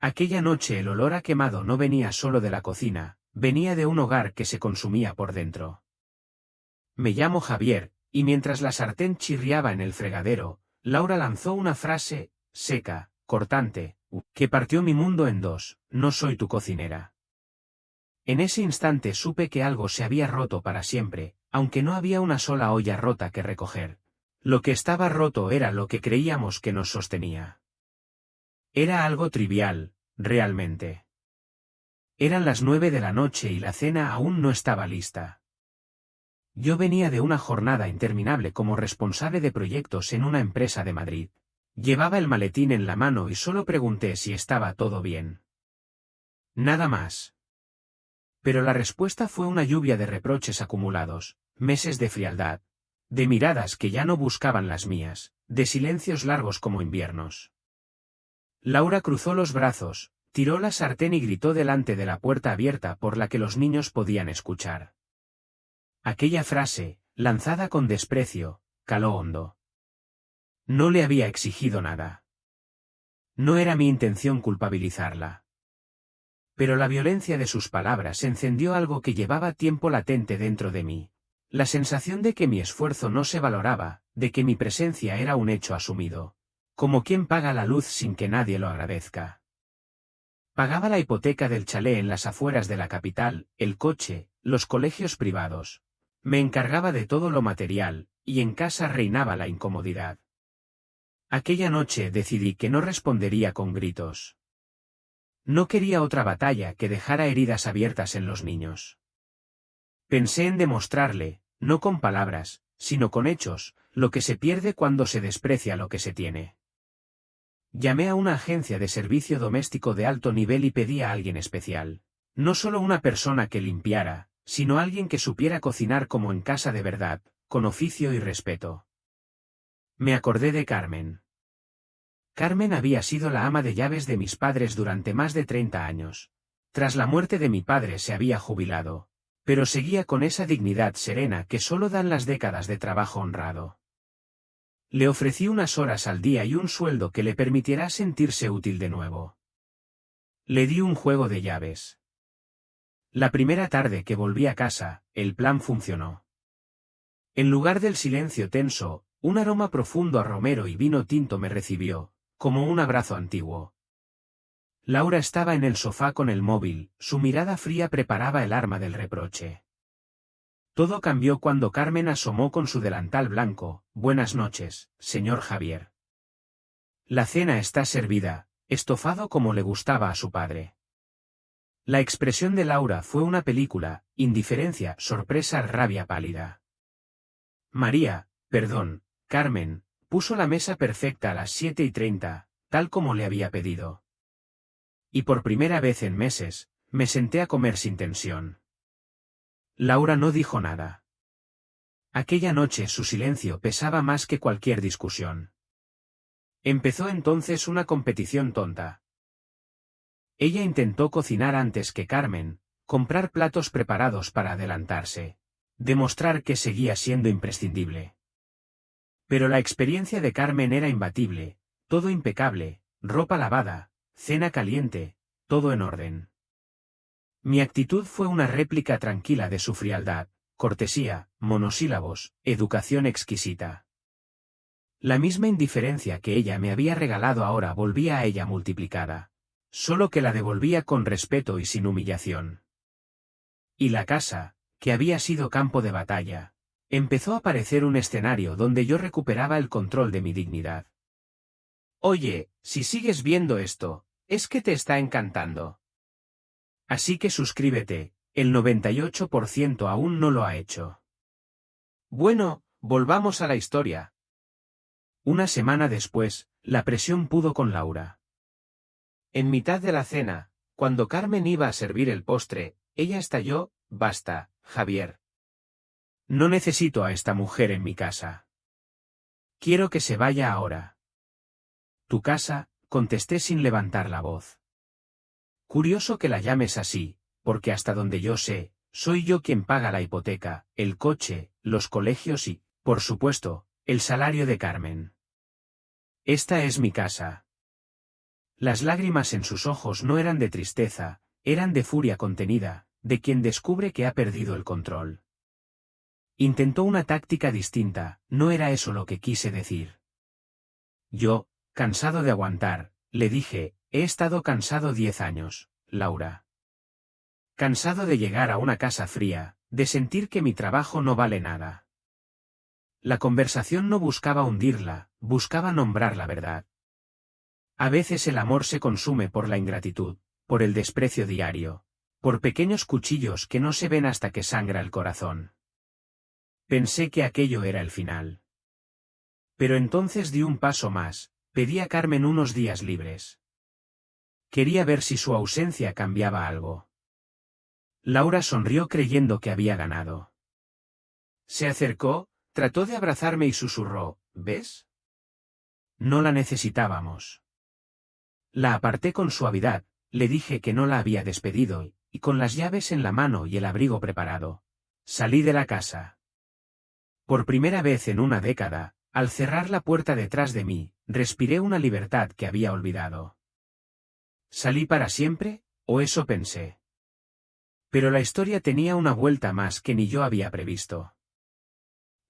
Aquella noche el olor a quemado no venía solo de la cocina, venía de un hogar que se consumía por dentro. Me llamo Javier, y mientras la sartén chirriaba en el fregadero, Laura lanzó una frase, seca, cortante, que partió mi mundo en dos: no soy tu cocinera. En ese instante supe que algo se había roto para siempre, aunque no había una sola olla rota que recoger. Lo que estaba roto era lo que creíamos que nos sostenía. Era algo trivial, realmente. Eran las 9 de la noche y la cena aún no estaba lista. Yo venía de una jornada interminable como responsable de proyectos en una empresa de Madrid. Llevaba el maletín en la mano y solo pregunté si estaba todo bien. Nada más. Pero la respuesta fue una lluvia de reproches acumulados, meses de frialdad, de miradas que ya no buscaban las mías, de silencios largos como inviernos. Laura cruzó los brazos, tiró la sartén y gritó delante de la puerta abierta por la que los niños podían escuchar. Aquella frase, lanzada con desprecio, caló hondo. No le había exigido nada. No era mi intención culpabilizarla. Pero la violencia de sus palabras encendió algo que llevaba tiempo latente dentro de mí. La sensación de que mi esfuerzo no se valoraba, de que mi presencia era un hecho asumido. Como quien paga la luz sin que nadie lo agradezca. Pagaba la hipoteca del chalet en las afueras de la capital, el coche, los colegios privados. Me encargaba de todo lo material, y en casa reinaba la incomodidad. Aquella noche decidí que no respondería con gritos. No quería otra batalla que dejara heridas abiertas en los niños. Pensé en demostrarle, no con palabras, sino con hechos, lo que se pierde cuando se desprecia lo que se tiene. Llamé a una agencia de servicio doméstico de alto nivel y pedí a alguien especial. No solo una persona que limpiara, sino alguien que supiera cocinar como en casa de verdad, con oficio y respeto. Me acordé de Carmen. Carmen había sido la ama de llaves de mis padres durante más de 30 años. Tras la muerte de mi padre se había jubilado, pero seguía con esa dignidad serena que solo dan las décadas de trabajo honrado. Le ofrecí unas horas al día y un sueldo que le permitiera sentirse útil de nuevo. Le di un juego de llaves. La primera tarde que volví a casa, el plan funcionó. En lugar del silencio tenso, un aroma profundo a romero y vino tinto me recibió, como un abrazo antiguo. Laura estaba en el sofá con el móvil, su mirada fría preparaba el arma del reproche. Todo cambió cuando Carmen asomó con su delantal blanco. Buenas noches, señor Javier. La cena está servida, estofado como le gustaba a su padre. La expresión de Laura fue una película, indiferencia, sorpresa, rabia pálida. María, perdón, Carmen, puso la mesa perfecta a las 7:30, tal como le había pedido. Y por primera vez en meses, me senté a comer sin tensión. Laura no dijo nada. Aquella noche su silencio pesaba más que cualquier discusión. Empezó entonces una competición tonta. Ella intentó cocinar antes que Carmen, comprar platos preparados para adelantarse, demostrar que seguía siendo imprescindible. Pero la experiencia de Carmen era imbatible, todo impecable, ropa lavada, cena caliente, todo en orden. Mi actitud fue una réplica tranquila de su frialdad, cortesía, monosílabos, educación exquisita. La misma indiferencia que ella me había regalado ahora volvía a ella multiplicada, solo que la devolvía con respeto y sin humillación. Y la casa, que había sido campo de batalla, empezó a parecer un escenario donde yo recuperaba el control de mi dignidad. Oye, si sigues viendo esto, es que te está encantando. Así que suscríbete, el 98% aún no lo ha hecho. Bueno, volvamos a la historia. Una semana después, la presión pudo con Laura. En mitad de la cena, cuando Carmen iba a servir el postre, ella estalló: basta, Javier. No necesito a esta mujer en mi casa. Quiero que se vaya ahora. Tu casa, contesté sin levantar la voz. Curioso que la llames así, porque hasta donde yo sé, soy yo quien paga la hipoteca, el coche, los colegios y, por supuesto, el salario de Carmen. Esta es mi casa. Las lágrimas en sus ojos no eran de tristeza, eran de furia contenida, de quien descubre que ha perdido el control. Intentó una táctica distinta, no era eso lo que quise decir. Yo, cansado de aguantar, le dije, he estado cansado 10 años, Laura. Cansado de llegar a una casa fría, de sentir que mi trabajo no vale nada. La conversación no buscaba hundirla, buscaba nombrar la verdad. A veces el amor se consume por la ingratitud, por el desprecio diario, por pequeños cuchillos que no se ven hasta que sangra el corazón. Pensé que aquello era el final. Pero entonces di un paso más, pedí a Carmen unos días libres. Quería ver si su ausencia cambiaba algo. Laura sonrió creyendo que había ganado. Se acercó, trató de abrazarme y susurró, ¿ves? No la necesitábamos. La aparté con suavidad, le dije que no la había despedido, y con las llaves en la mano y el abrigo preparado, salí de la casa. Por primera vez en una década, al cerrar la puerta detrás de mí, respiré una libertad que había olvidado. ¿Salí para siempre? ¿O eso pensé? Pero la historia tenía una vuelta más que ni yo había previsto.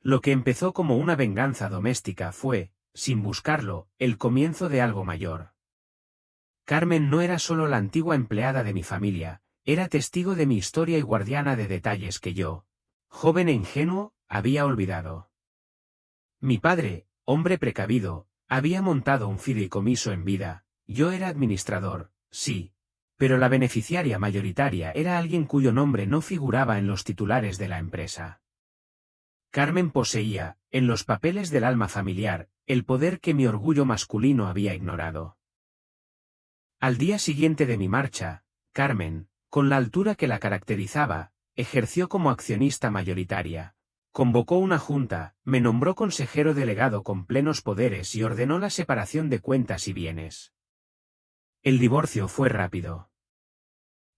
Lo que empezó como una venganza doméstica fue, sin buscarlo, el comienzo de algo mayor. Carmen no era solo la antigua empleada de mi familia, era testigo de mi historia y guardiana de detalles que yo, joven e ingenuo, había olvidado. Mi padre, hombre precavido, había montado un fideicomiso en vida, yo era administrador, sí, pero la beneficiaria mayoritaria era alguien cuyo nombre no figuraba en los titulares de la empresa. Carmen poseía, en los papeles del alma familiar, el poder que mi orgullo masculino había ignorado. Al día siguiente de mi marcha, Carmen, con la altura que la caracterizaba, ejerció como accionista mayoritaria. Convocó una junta, me nombró consejero delegado con plenos poderes y ordenó la separación de cuentas y bienes. El divorcio fue rápido.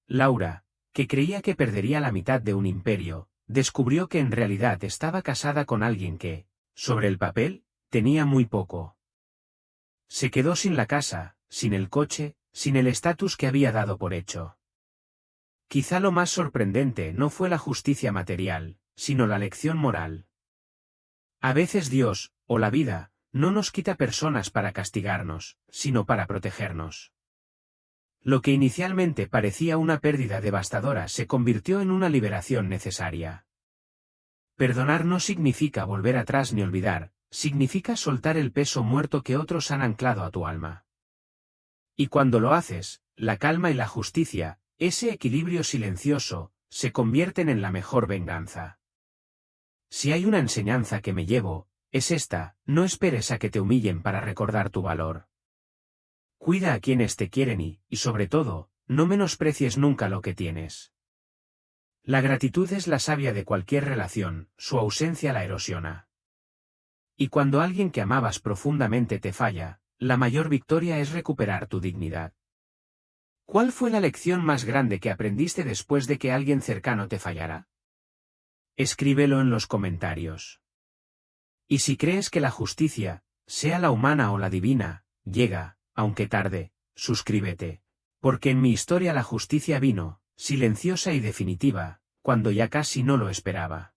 Laura, que creía que perdería la mitad de un imperio, descubrió que en realidad estaba casada con alguien que, sobre el papel, tenía muy poco. Se quedó sin la casa, sin el coche, sin el estatus que había dado por hecho. Quizá lo más sorprendente no fue la justicia material, sino la lección moral. A veces Dios, o la vida, no nos quita personas para castigarnos, sino para protegernos. Lo que inicialmente parecía una pérdida devastadora se convirtió en una liberación necesaria. Perdonar no significa volver atrás ni olvidar, significa soltar el peso muerto que otros han anclado a tu alma. Y cuando lo haces, la calma y la justicia, ese equilibrio silencioso, se convierten en la mejor venganza. Si hay una enseñanza que me llevo, es esta: no esperes a que te humillen para recordar tu valor. Cuida a quienes te quieren y sobre todo, no menosprecies nunca lo que tienes. La gratitud es la savia de cualquier relación, su ausencia la erosiona. Y cuando alguien que amabas profundamente te falla, la mayor victoria es recuperar tu dignidad. ¿Cuál fue la lección más grande que aprendiste después de que alguien cercano te fallara? Escríbelo en los comentarios. Y si crees que la justicia, sea la humana o la divina, llega, aunque tarde, suscríbete, porque en mi historia la justicia vino, silenciosa y definitiva, cuando ya casi no lo esperaba.